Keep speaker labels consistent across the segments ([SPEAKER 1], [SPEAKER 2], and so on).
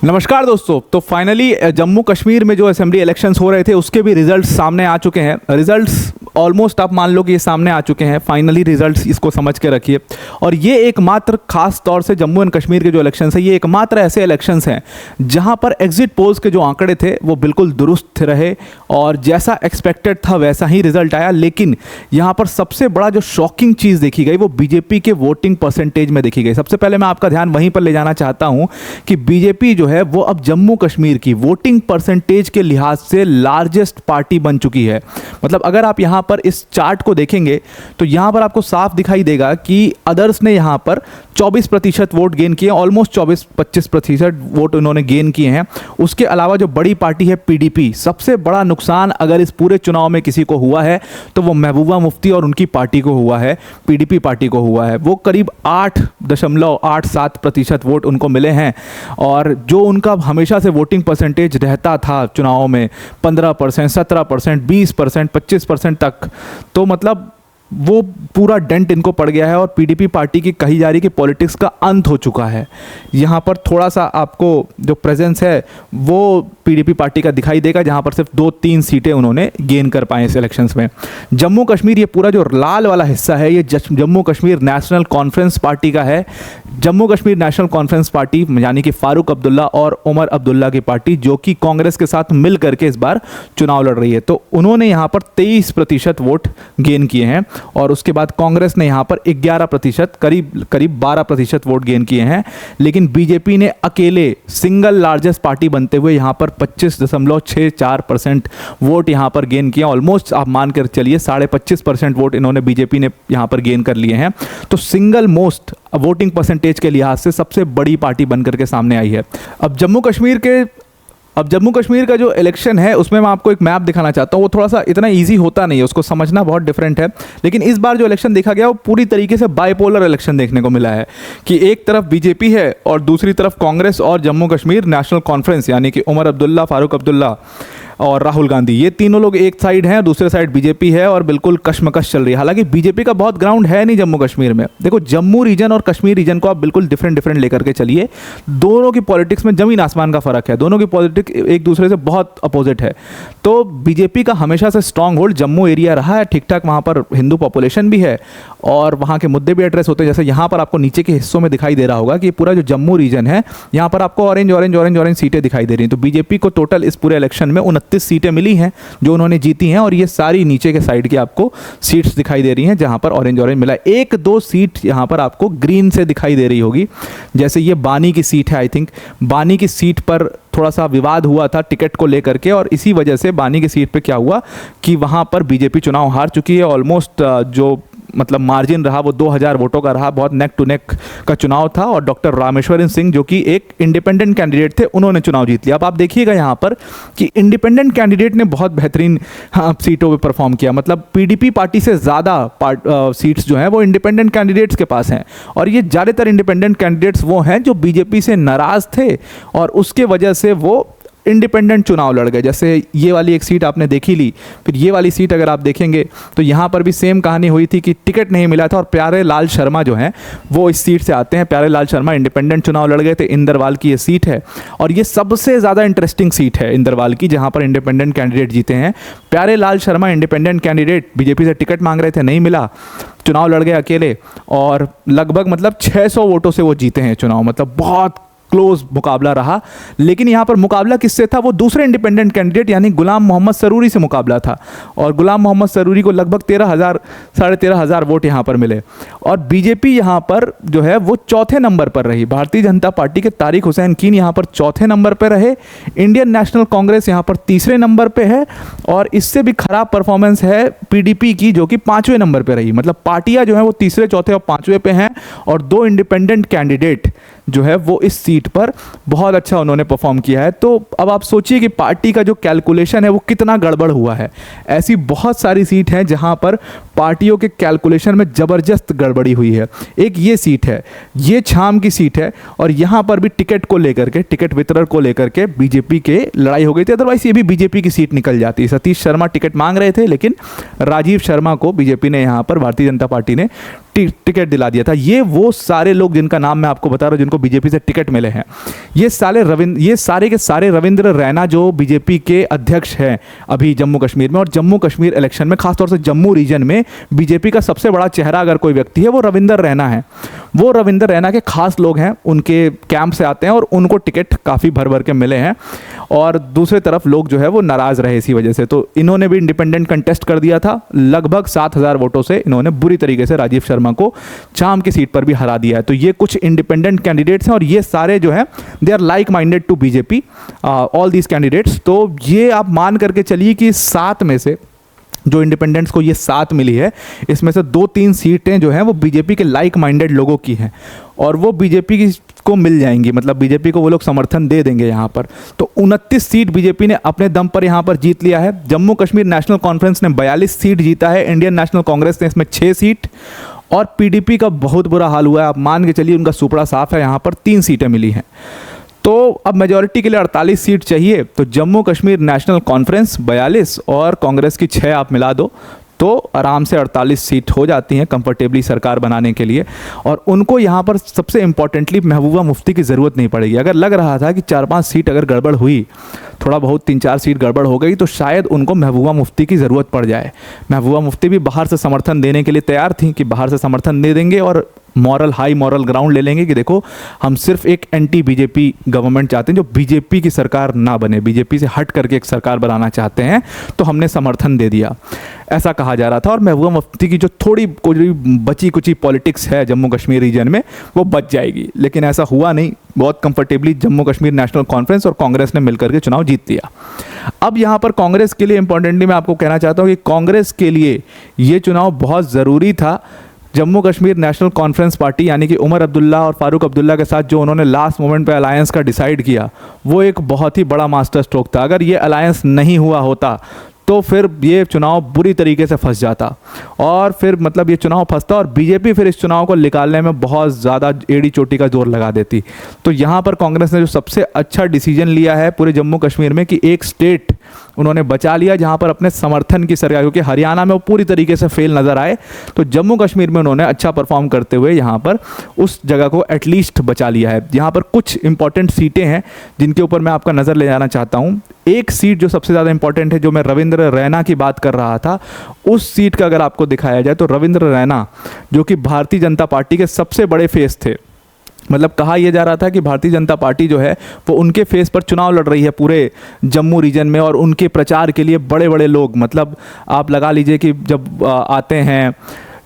[SPEAKER 1] नमस्कार दोस्तों। तो फाइनली जम्मू कश्मीर में जो असेंबली इलेक्शंस हो रहे थे उसके भी रिजल्ट्स सामने आ चुके हैं। रिजल्ट्स ऑलमोस्ट आप मान लो कि ये सामने आ चुके हैं। फाइनली रिजल्ट्स, इसको समझ के रखिए। और ये एकमात्र खास तौर से जम्मू एंड कश्मीर के जो इलेक्शंस हैं, ये एकमात्र ऐसे इलेक्शंस हैं जहां पर एग्जिट पोल्स के जो आंकड़े थे वो बिल्कुल दुरुस्त रहे और जैसा एक्सपेक्टेड था वैसा ही रिजल्ट आया। लेकिन यहाँ पर सबसे बड़ा जो शॉकिंग चीज़ देखी गई वो बीजेपी के वोटिंग परसेंटेज में देखी गई। सबसे पहले मैं आपका ध्यान वहीं पर ले जाना चाहता हूँ कि बीजेपी जो है वो अब जम्मू कश्मीर की वोटिंग परसेंटेज के लिहाज से लार्जेस्ट पार्टी बन चुकी है। मतलब अगर आप यहाँ पर इस चार्ट को देखेंगे तो यहाँ पर आपको साफ दिखाई देगा कि अदर्स ने यहाँ पर 24% वोट गेन किए, ऑलमोस्ट 24-25% वोट उन्होंने गेन किए हैं। उसके अलावा जो बड़ी पार्टी है पीडीपी, सबसे बड़ा नुकसान अगर इस पूरे चुनाव में किसी को हुआ है तो वो महबूबा मुफ्ती और उनकी पार्टी को हुआ है, पीडीपी पार्टी को हुआ है। वो करीब 8.87% वोट उनको मिले हैं। और जो उनका हमेशा से वोटिंग परसेंटेज रहता था चुनावों में 15%, 17%, 20%, 25% तक, तो मतलब वो पूरा डेंट इनको पड़ गया है। और पीडीपी पार्टी की कही जा रही कि पॉलिटिक्स का अंत हो चुका है। यहाँ पर थोड़ा सा आपको जो प्रेजेंस है वो पीडीपी पार्टी का दिखाई देगा, जहाँ पर सिर्फ 2-3 सीटें उन्होंने गेन कर पाए इस इलेक्शंस में। जम्मू कश्मीर, ये पूरा जो लाल वाला हिस्सा है ये Jammu Kashmir national conference party का है। Jammu Kashmir national conference party यानी कि फारूक अब्दुल्ला और उमर अब्दुल्ला की पार्टी, जो कि कांग्रेस के साथ मिल करके इस बार चुनाव लड़ रही है, तो उन्होंने यहाँ पर 23% वोट गेन किए हैं। और उसके बाद कांग्रेस ने यहाँ पर 11%, करीब 12% वोट गेन किए हैं। लेकिन बीजेपी ने अकेले सिंगल लार्जेस्ट पार्टी बनते हुए यहाँ पर 25.64% वोट यहाँ पर गेन किया। ऑलमोस्ट आप मान कर चलिए 25.5% वोट इन्होंने बीजेपी ने यहाँ पर गेन कर लिए हैं। तो सिंगल मोस्ट वोटिंग परसेंटेज के लिहाज से सबसे बड़ी पार्टी बनकर के सामने आई है। अब जम्मू कश्मीर का जो इलेक्शन है उसमें मैं आपको एक मैप दिखाना चाहता हूँ। वो थोड़ा सा इतना इजी होता नहीं है, उसको समझना बहुत डिफरेंट है। लेकिन इस बार जो इलेक्शन देखा गया वो पूरी तरीके से बाइपोलर इलेक्शन देखने को मिला है कि एक तरफ बीजेपी है और दूसरी तरफ कांग्रेस और जम्मू कश्मीर नेशनल कॉन्फ्रेंस यानी कि उमर अब्दुल्ला, फारूक अब्दुल्ला और राहुल गांधी, ये तीनों लोग एक साइड हैं, दूसरे साइड बीजेपी है और बिल्कुल कशमकश चल रही है। हालांकि बीजेपी का बहुत ग्राउंड है नहीं जम्मू कश्मीर में। देखो, जम्मू रीजन और कश्मीर रीजन को आप बिल्कुल डिफरेंट लेकर के चलिए। दोनों की पॉलिटिक्स में जमीन आसमान का फर्क है, दोनों की पॉलिटिक्स एक दूसरे से बहुत अपोजिट है। तो बीजेपी का हमेशा से स्ट्रांग होल्ड जम्मू एरिया रहा है। ठीक ठाक वहाँ पर हिंदू पॉपुलेशन भी है और वहाँ के मुद्दे भी एड्रेस होते हैं। जैसे यहाँ पर आपको नीचे के हिस्सों में दिखाई दे रहा होगा कि पूरा जो जम्मू रीजन है यहाँ पर आपको ऑरेंज सीटें दिखाई दे रही हैं। तो बीजेपी को टोटल इस पूरे इलेक्शन में 29 सीटें मिली हैं जो उन्होंने जीती हैं। और ये सारी नीचे के साइड की आपको सीट्स दिखाई दे रही हैं जहां पर ऑरेंज मिला। 1-2 सीट यहां पर आपको ग्रीन से दिखाई दे रही होगी। जैसे ये बानी की सीट है, आई थिंक बानी की सीट पर थोड़ा सा विवाद हुआ था टिकट को लेकर के, और इसी वजह से बानी की सीट पे क्या हुआ कि वहां पर बीजेपी चुनाव हार चुकी है। ऑलमोस्ट जो मतलब मार्जिन रहा वो 2000 वोटों का रहा। बहुत नेक टू नेक का चुनाव था और डॉक्टर रामेश्वरन सिंह, जो कि एक इंडिपेंडेंट कैंडिडेट थे, उन्होंने चुनाव जीत लिया। अब आप देखिएगा यहाँ पर कि इंडिपेंडेंट कैंडिडेट ने बहुत बेहतरीन सीटों पे परफॉर्म किया। मतलब पीडीपी पार्टी से ज़्यादा सीट्स जो हैं वो इंडिपेंडेंट कैंडिडेट्स के पास हैं। और ये ज़्यादातर इंडिपेंडेंट कैंडिडेट्स वो हैं जो बीजेपी से नाराज़ थे और उसके वजह से वो इंडिपेंडेंट चुनाव लड़ गए। जैसे ये वाली एक सीट आपने देखी ली, फिर ये वाली सीट अगर आप देखेंगे तो यहाँ पर भी सेम कहानी हुई थी कि टिकट नहीं मिला था और प्यारे लाल शर्मा जो हैं वो इस सीट से आते हैं। प्यारे लाल शर्मा इंडिपेंडेंट चुनाव लड़ गए थे। इंदरवाल की ये सीट है और ये सबसे ज़्यादा इंटरेस्टिंग सीट है इंदरवाल की, जहाँ पर इंडिपेंडेंट कैंडिडेट जीते हैं। प्यारे Lal Sharma independent candidate BJP से टिकट मांग रहे थे, नहीं मिला, चुनाव लड़ गए अकेले और लगभग मतलब 600 वोटों से वो जीते हैं चुनाव। मतलब बहुत क्लोज मुकाबला रहा। लेकिन यहाँ पर मुकाबला किससे था? वो दूसरे इंडिपेंडेंट कैंडिडेट यानी गुलाम मोहम्मद सरूरी से मुकाबला था और गुलाम मोहम्मद सरूरी को लगभग 13,000 वोट यहाँ पर मिले। और बीजेपी यहाँ पर जो है वो चौथे नंबर पर रही। भारतीय जनता पार्टी के तारिक हुसैन कीन यहाँ पर चौथे नंबर पर रहे। इंडियन नेशनल कांग्रेस यहाँ पर तीसरे नंबर पर है और इससे भी खराब परफॉर्मेंस है पीडीपी की, जो कि 5वें नंबर पर रही। मतलब पार्टियां जो है वो तीसरे, चौथे और 5वें पे हैं और 2 इंडिपेंडेंट कैंडिडेट जो है वो इस सीट पर बहुत अच्छा उन्होंने परफॉर्म किया है। तो अब आप सोचिए कि पार्टी का जो कैलकुलेशन है वो कितना गड़बड़ हुआ है। ऐसी बहुत सारी सीट हैं जहां पर पार्टियों के कैलकुलेशन में ज़बरदस्त गड़बड़ी हुई है। एक ये सीट है, ये छाम की सीट है और यहाँ पर भी टिकट को लेकर के, टिकट वितरण को लेकर के बीजेपी के लड़ाई हो गई थी। अदरवाइज ये भी बीजेपी की सीट निकल जाती। सतीश शर्मा टिकट मांग रहे थे लेकिन राजीव शर्मा को बीजेपी ने यहाँ पर, भारतीय जनता पार्टी ने टिकट दिला दिया था। ये वो सारे लोग जिनका नाम मैं आपको बता रहा हूँ जिनको बीजेपी से टिकट मिले हैं, ये सारे के सारे रविंद्र रैना जो बीजेपी के अध्यक्ष हैं अभी जम्मू कश्मीर में, और जम्मू कश्मीर इलेक्शन में खासतौर से जम्मू रीजन में बीजेपी का सबसे बड़ा चेहरा अगर कोई व्यक्ति है वो रविंद्र रैना है। वो रविंद्र रैना के खास लोग हैं, उनके कैंप से आते हैं और उनको टिकट काफ़ी भर भर के मिले हैं, और दूसरी तरफ लोग जो है वो नाराज़ रहे इसी वजह से। तो इन्होंने भी इंडिपेंडेंट कंटेस्ट कर दिया था, लगभग 7,000 वोटों से इन्होंने बुरी तरीके से राजीव शर्मा को चाम की सीट पर भी हरा दिया है। तो ये कुछ इंडिपेंडेंट कैंडिडेट्स हैं और ये सारे जो है they are like minded to BJP, all these candidates. तो ये आप मान करके चलिए कि 7 में से जो इंडिपेंडेंट्स को ये 7 मिली है, इसमें से 2-3 सीटें जो हैं वो बीजेपी के लाइक माइंडेड लोगों की हैं, और वो बीजेपी को मिल जाएंगी, मतलब बीजेपी को वो लोग समर्थन दे देंगे यहाँ पर। तो 29 सीट बीजेपी ने अपने दम पर यहाँ पर जीत लिया है। जम्मू कश्मीर नेशनल कॉन्फ्रेंस ने 42 सीट जीता है, इंडियन नेशनल कांग्रेस ने इसमें 6 सीट, और पीडीपी का बहुत बुरा हाल हुआ है। आप मान के चलिए उनका सुपड़ा साफ है, यहाँ पर 3 सीटें मिली हैं। तो अब मेजॉरिटी के लिए 48 सीट चाहिए, तो जम्मू कश्मीर नेशनल कॉन्फ्रेंस 42 और कांग्रेस की 6 आप मिला दो तो आराम से 48 सीट हो जाती हैं कंफर्टेबली सरकार बनाने के लिए। और उनको यहाँ पर सबसे इम्पॉर्टेंटली महबूबा मुफ्ती की ज़रूरत नहीं पड़ेगी। अगर लग रहा था कि 4-5 सीट अगर गड़बड़ हुई, थोड़ा बहुत 3-4 सीट गड़बड़ हो गई, तो शायद उनको महबूबा मुफ्ती की ज़रूरत पड़ जाए। महबूबा मुफ्ती भी बाहर से समर्थन देने के लिए तैयार थी कि बाहर से समर्थन दे देंगे और हाई मॉरल ग्राउंड ले लेंगे कि देखो हम सिर्फ एक एंटी बीजेपी गवर्नमेंट चाहते हैं, जो बीजेपी की सरकार ना बने, बीजेपी से हट करके एक सरकार बनाना चाहते हैं, तो हमने समर्थन दे दिया, ऐसा कहा जा रहा था। और महबूबा मुफ्ती की जो थोड़ी कोई बची कुची पॉलिटिक्स है जम्मू कश्मीर रीजन में वो बच जाएगी, लेकिन ऐसा हुआ नहीं। बहुत comfortably Jammu Kashmir national conference और कांग्रेस ने मिलकर के चुनाव जीत लिया। अब यहाँ पर कांग्रेस के लिए इंपॉर्टेंटली मैं आपको कहना चाहता हूँ कि कांग्रेस के लिए ये चुनाव बहुत ज़रूरी था। Jammu Kashmir national conference party यानी कि उमर अब्दुल्ला और फारूक अब्दुल्ला के साथ जो उन्होंने लास्ट मोमेंट पे अलायंस का डिसाइड किया, वो एक बहुत ही बड़ा मास्टर स्ट्रोक था। अगर ये अलायंस नहीं हुआ होता तो फिर ये चुनाव बुरी तरीके से फंस जाता, और फिर मतलब ये चुनाव फंसता और बीजेपी फिर इस चुनाव को निकालने में बहुत ज़्यादा एड़ी चोटी का जोर लगा देती। तो यहाँ पर कांग्रेस ने जो सबसे अच्छा डिसीजन लिया है पूरे जम्मू कश्मीर में कि एक स्टेट उन्होंने बचा लिया जहाँ पर अपने समर्थन की सरकार, क्योंकि हरियाणा में वो पूरी तरीके से फेल नज़र आए, तो जम्मू कश्मीर में उन्होंने अच्छा परफॉर्म करते हुए यहाँ पर उस जगह को एटलीस्ट बचा लिया है। यहाँ पर कुछ इंपॉर्टेंट सीटें हैं जिनके ऊपर मैं आपका नज़र ले जाना चाहता हूँ। एक सीट जो सबसे ज़्यादा इंपॉर्टेंट है, जो मैं रविंद्र रैना की बात कर रहा था, उस सीट का अगर आपको दिखाया जाए तो रविंद्र रैना जो कि भारतीय जनता पार्टी के सबसे बड़े फेस थे, मतलब कहा यह जा रहा था कि भारतीय जनता पार्टी जो है वो उनके फेस पर चुनाव लड़ रही है पूरे जम्मू रीजन में, और उनके प्रचार के लिए बड़े बड़े लोग, मतलब आप लगा लीजिए कि जब आते हैं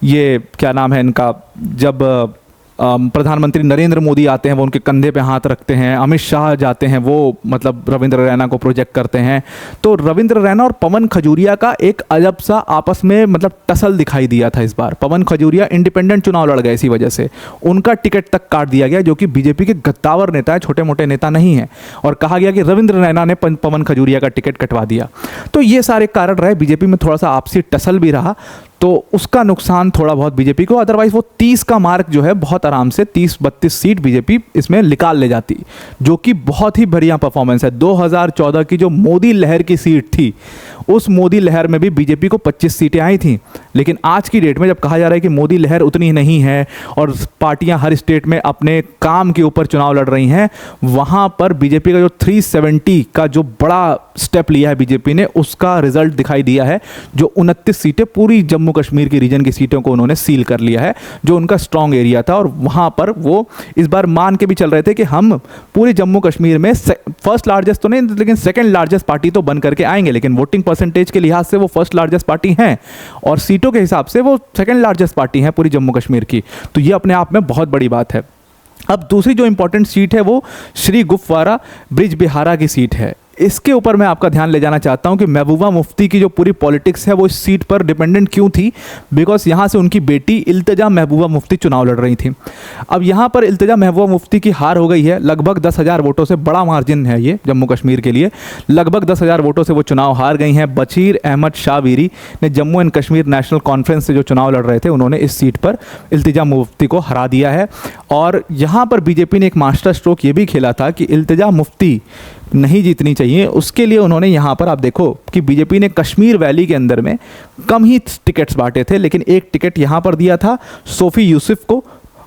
[SPEAKER 1] ये क्या नाम है इनका, जब प्रधानमंत्री नरेंद्र मोदी आते हैं वो उनके कंधे पे हाथ रखते हैं, अमित शाह जाते हैं वो मतलब रविंद्र रैना को प्रोजेक्ट करते हैं। तो रविंद्र रैना और पवन खजूरिया का एक अजब सा आपस में मतलब टसल दिखाई दिया था इस बार। पवन खजूरिया इंडिपेंडेंट चुनाव लड़ गए, इसी वजह से उनका टिकट तक काट दिया गया, जो कि बीजेपी के गद्दावर नेता है, छोटे मोटे नेता नहीं है, और कहा गया कि रविंद्र रैना ने पवन खजूरिया का टिकट कटवा दिया। तो ये सारे कारण रहे, बीजेपी में थोड़ा सा आपसी टसल भी रहा, तो उसका नुकसान थोड़ा बहुत बीजेपी को। अदरवाइज वो 30 का मार्क जो है बहुत आराम से 30-32 सीट बीजेपी इसमें निकाल ले जाती, जो कि बहुत ही बढ़िया परफॉर्मेंस है। 2014 की जो मोदी लहर की सीट थी, उस मोदी लहर में भी बीजेपी को 25 सीटें आई थी, लेकिन आज की डेट में जब कहा जा रहा है कि मोदी लहर उतनी नहीं है और पार्टियां हर स्टेट में अपने काम के ऊपर चुनाव लड़ रही हैं, वहां पर बीजेपी का जो 370 का जो बड़ा स्टेप लिया है बीजेपी ने, उसका रिजल्ट दिखाई दिया है। जो 29 सीटें पूरी जम्मू कश्मीर की रीजन की सीटों को उन्होंने सील कर लिया है, जो उनका स्ट्रॉन्ग एरिया था, और वहां पर वो इस बार मान के भी चल रहे थे कि हम पूरे जम्मू कश्मीर में फर्स्ट लार्जेस्ट तो नहीं लेकिन सेकंड लार्जेस्ट पार्टी तो बन करके आएंगे, लेकिन वोटिंग परसेंटेज के लिहाज से वो फर्स्ट लार्जेस्ट पार्टी हैं और सीटों के हिसाब से वो सेकंड लार्जेस्ट पार्टी है पूरी जम्मू कश्मीर की। तो ये अपने आप में बहुत बड़ी बात है। अब दूसरी जो इंपॉर्टेंट सीट है वो श्री गुफवारा ब्रिज बिहारा की सीट है। इसके ऊपर मैं आपका ध्यान ले जाना चाहता हूं कि महबूबा मुफ्ती की जो पूरी पॉलिटिक्स है वो इस सीट पर डिपेंडेंट क्यों थी, बिकॉज यहाँ से उनकी बेटी इल्तिजा महबूबा मुफ्ती चुनाव लड़ रही थी। अब यहाँ पर इल्तिजा महबूबा मुफ्ती की हार हो गई है, लगभग 10,000 वोटों से, बड़ा मार्जिन है ये जम्मू कश्मीर के लिए, लगभग 10,000 वोटों से वो चुनाव हार गई हैं। बशीर अहमद शाहवीरी ने Jammu and Kashmir national conference से जो चुनाव लड़ रहे थे, उन्होंने इस सीट पर इल्तिजा मुफ्ती को हरा दिया है। और यहाँ पर बीजेपी ने एक मास्टर स्ट्रोक ये भी खेला था कि इल्तिजा मुफ्ती नहीं जीतनी चाहिए चाहिए, उसके लिए उन्होंने यहाँ पर आप देखो कि बीजेपी ने कश्मीर वैली के अंदर में कम ही टिकट्स बांटे थे, लेकिन एक टिकट यहाँ पर दिया था सोफ़ी यूसुफ को,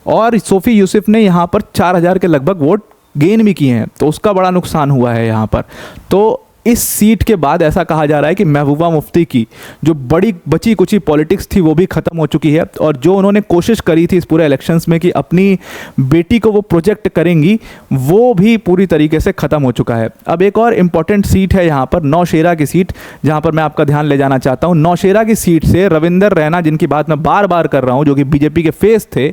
[SPEAKER 1] और सोफ़ी यूसुफ ने यहाँ पर 4000 के लगभग वोट गेन भी किए हैं, तो उसका बड़ा नुकसान हुआ है यहाँ पर। तो इस सीट के बाद ऐसा कहा जा रहा है कि महबूबा मुफ्ती की जो बड़ी बची कुची पॉलिटिक्स थी वो भी ख़त्म हो चुकी है, और जो उन्होंने कोशिश करी थी इस पूरे इलेक्शंस में कि अपनी बेटी को वो प्रोजेक्ट करेंगी, वो भी पूरी तरीके से ख़त्म हो चुका है। अब एक और इम्पॉर्टेंट सीट है यहाँ पर नौशेरा की सीट, जहाँ पर मैं आपका ध्यान ले जाना चाहता हूँ। नौशेरा की सीट से रविंदर रैना, जिनकी बात मैं बार बार कर रहा हूँ, जो कि बीजेपी के फेस थे,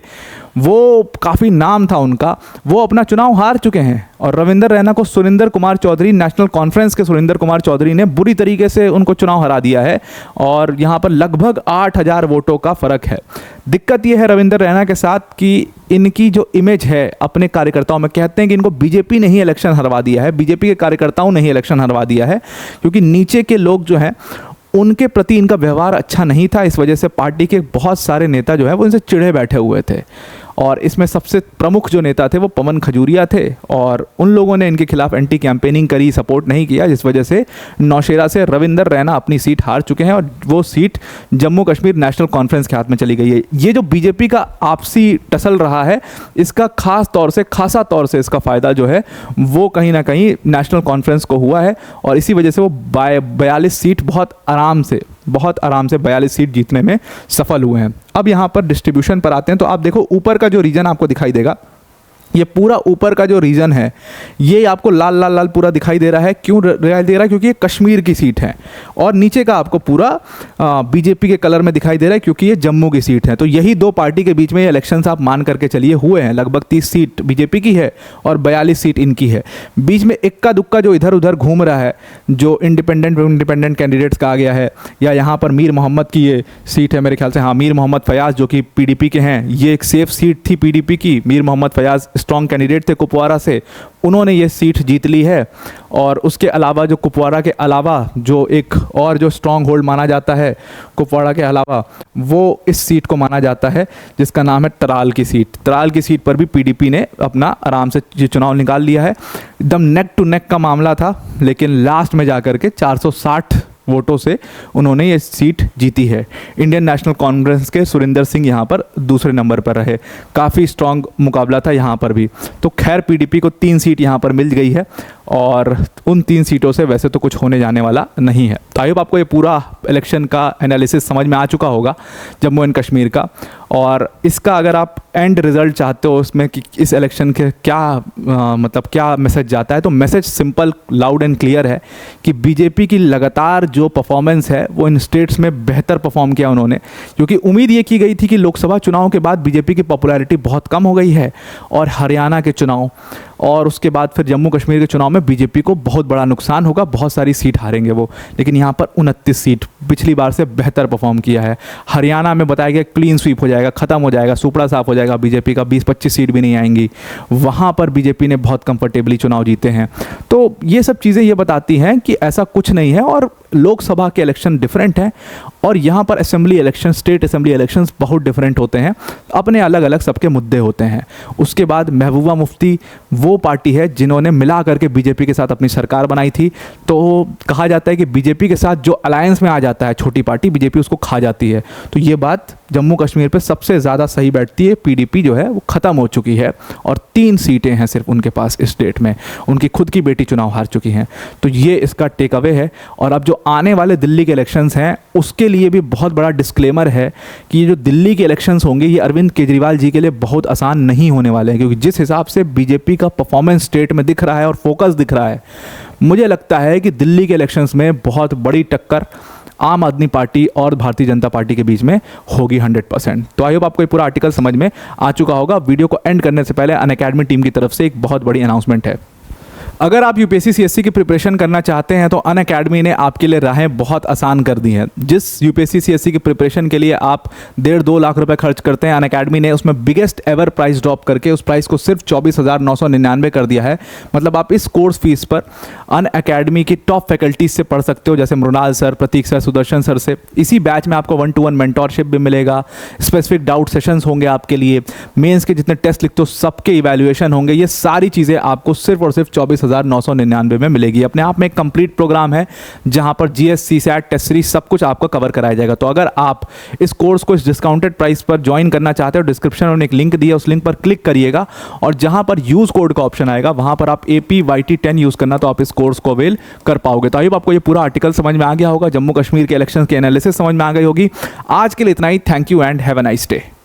[SPEAKER 1] वो काफ़ी नाम था उनका, वो अपना चुनाव हार चुके हैं। और रविंदर रैना को सुरिंदर कुमार चौधरी, नेशनल कॉन्फ्रेंस के सुरिंदर कुमार चौधरी ने बुरी तरीके से उनको चुनाव हरा दिया है, और यहाँ पर लगभग 8000 वोटों का फ़र्क है। दिक्कत ये है रविंदर रैना के साथ कि इनकी जो इमेज है अपने कार्यकर्ताओं में, कहते हैं कि इनको बीजेपी ने ही इलेक्शन हरवा दिया है, बीजेपी के कार्यकर्ताओं ने ही इलेक्शन हरवा दिया है, क्योंकि नीचे के लोग जो हैं उनके प्रति इनका व्यवहार अच्छा नहीं था। इस वजह से पार्टी के बहुत सारे नेता जो है वो इनसे चिढ़े बैठे हुए थे, और इसमें सबसे प्रमुख जो नेता थे वो पवन खजूरिया थे, और उन लोगों ने इनके खिलाफ एंटी कैंपेनिंग करी, सपोर्ट नहीं किया, जिस वजह से नौशेरा से रविंदर रैना अपनी सीट हार चुके हैं, और वो seat Jammu Kashmir national conference के हाथ में चली गई है। ये जो बीजेपी का आपसी टसल रहा है, इसका खासा तौर से इसका फ़ायदा जो है वो कहीं ना कहीं नेशनल कॉन्फ्रेंस को हुआ है, और इसी वजह से वो 42 सीट बहुत आराम से 42 सीट जीतने में सफल हुए हैं। अब यहाँ पर डिस्ट्रीब्यूशन पर आते हैं, तो आप देखो ऊपर का जो रीजन आपको दिखाई देगा, ये पूरा ऊपर का जो रीजन है ये आपको लाल लाल लाल पूरा दिखाई दे रहा है। क्यों दिखाई दे रहा है? क्योंकि ये कश्मीर की सीट है, और नीचे का आपको पूरा बीजेपी के कलर में दिखाई दे रहा है क्योंकि ये जम्मू की सीट है। तो यही दो पार्टी के बीच में ये इलेक्शंस आप मान करके चलिए हुए हैं। लगभग 30 सीट बीजेपी की है और 42 सीट इनकी है। बीच में इक्का दुक्का जो इधर उधर घूम रहा है, जो इंडिपेंडेंट कैंडिडेट्स का आ गया है, या यहाँ पर मीर मोहम्मद की ये सीट है मेरे ख्याल से, हाँ, मीर मोहम्मद फयाज़ जो कि पीडीपी के हैं, ये एक सेफ सीट थी पीडीपी की। मीर मोहम्मद फयाज़ स्ट्रॉन्ग कैंडिडेट थे कुपवारा से, उन्होंने ये सीट जीत ली है। और उसके अलावा जो कुपवारा के अलावा जो एक और जो स्ट्रॉन्ग होल्ड माना जाता है कुपवाड़ा के अलावा, वो इस सीट को माना जाता है जिसका नाम है तराल की सीट। तराल की सीट पर भी पीडीपी ने अपना आराम से ये चुनाव निकाल लिया है। एकदम नेक टू नेक का मामला था, लेकिन लास्ट में जाकर के 460 वोटों से उन्होंने ये सीट जीती है। इंडियन नेशनल कांग्रेस के सुरिंदर सिंह यहाँ पर दूसरे नंबर पर रहे। काफ़ी स्ट्रॉन्ग मुकाबला था यहाँ पर भी। तो खैर पीडीपी को 3 सीट यहाँ पर मिल गई है, और उन 3 सीटों से वैसे तो कुछ होने जाने वाला नहीं है। तो आई होप आपको ये पूरा इलेक्शन का एनालिसिस समझ में आ चुका होगा जम्मू एंड कश्मीर का। और इसका अगर आप एंड रिज़ल्ट चाहते हो उसमें कि इस इलेक्शन के क्या मैसेज जाता है, तो message simple, loud and clear है कि बीजेपी की लगातार जो परफॉर्मेंस है वो इन स्टेट्स में बेहतर परफॉर्म किया उन्होंने, क्योंकि उम्मीद ये की गई थी कि लोकसभा चुनाव के बाद बीजेपी की पॉपुलैरिटी बहुत कम हो गई है, और हरियाणा के चुनाव और उसके बाद फिर जम्मू कश्मीर के चुनाव में बीजेपी को बहुत बड़ा नुकसान होगा, बहुत सारी सीट हारेंगे वो। लेकिन यहाँ पर 29 सीट पिछली बार से बेहतर परफॉर्म किया है। हरियाणा में बताया गया क्लीन स्वीप हो जाएगा, ख़त्म हो जाएगा, सुपड़ा साफ हो जाएगा बीजेपी का, 20-25 सीट भी नहीं आएंगी। वहाँ पर बीजेपी ने बहुत कंफर्टेबली चुनाव जीते हैं। तो ये सब चीज़ें ये बताती हैं कि ऐसा कुछ नहीं है, और लोकसभा के इलेक्शन डिफरेंट हैं, और यहाँ पर assembly election, state assembly elections बहुत डिफरेंट होते हैं, अपने अलग अलग सबके मुद्दे होते हैं। उसके बाद महबूबा मुफ्ती वो पार्टी है जिन्होंने मिला करके बीजेपी के साथ अपनी सरकार बनाई थी। तो कहा जाता है कि बीजेपी के साथ जो अलायंस में आ जाता है छोटी पार्टी, बीजेपी उसको खा जाती है। तो ये बात जम्मू कश्मीर पे सबसे ज़्यादा सही बैठती है। पीडीपी जो है वो ख़त्म हो चुकी है, और 3 सीटें हैं सिर्फ उनके पास इस स्टेट में। उनकी खुद की बेटी चुनाव हार चुकी हैं। तो ये इसका टेक अवे है। और अब जो आने वाले दिल्ली के इलेक्शंस हैं उसके लिए भी बहुत बड़ा डिस्क्लेमर है कि ये जो दिल्ली के इलेक्शंस होंगे ये अरविंद केजरीवाल जी के लिए बहुत आसान नहीं होने वाले हैं, क्योंकि जिस हिसाब से बीजेपी का परफॉर्मेंस स्टेट में दिख रहा है और फोकस दिख रहा है, मुझे लगता है कि दिल्ली के इलेक्शंस में बहुत बड़ी टक्कर आम आदमी पार्टी और भारतीय जनता पार्टी के बीच में होगी 100%। तो आई होप आपको ये पूरा आर्टिकल समझ में आ चुका होगा। वीडियो को एंड करने से पहले अनअकैडमी टीम की तरफ से एक बहुत बड़ी अनाउंसमेंट है। अगर आप यूपीएससी सीएससी की प्रिपरेशन करना चाहते हैं तो अनअकैडमी ने आपके लिए राहें बहुत आसान कर दी हैं। जिस यूपीएससी सीएससी की प्रिपरेशन के लिए आप 1.5-2 लाख रुपए खर्च करते हैं, अनअकैडमी ने उसमें बिगेस्ट एवर प्राइस ड्रॉप करके उस प्राइस को सिर्फ 24,999 कर दिया है। मतलब आप इस कोर्स फीस पर अनअकैडमी की टॉप फैकल्टीज से पढ़ सकते हो, जैसे मृणाल सर, प्रतीक सर, सुदर्शन सर से। इसी बैच में आपको 1-to-1 मेंटोरशिप भी मिलेगा, स्पेसिफिक डाउट सेशंस होंगे आपके लिए, मेंस के जितने टेस्ट लिखते हो सबके इवैल्यूएशन होंगे। ये सारी चीज़ें आपको सिर्फ और सिर्फ 10,999 में मिलेगी। अपने आप में एक कंप्लीट प्रोग्राम है जहां पर जीएस, सीसैट, टेस्ट सीरीज सब कुछ आपको कवर कराया जाएगा। तो अगर आप इस कोर्स को इस डिस्काउंटेड प्राइस पर ज्वाइन करना चाहते हो, डिस्क्रिप्शन में एक लिंक दिया, उस लिंक पर क्लिक करिएगा और जहां पर यूज कोड का ऑप्शन आएगा वहां पर आप APYT10 यूज करना, तो आप इस कोर्स को अवेल कर पाओगे। तो आई होप आपको ये पूरा आर्टिकल समझ में आ गया होगा, जम्मू कश्मीर के इलेक्शन की एनालिसिस समझ में आ गई होगी। आज के लिए इतना ही। Thank you and have a nice day.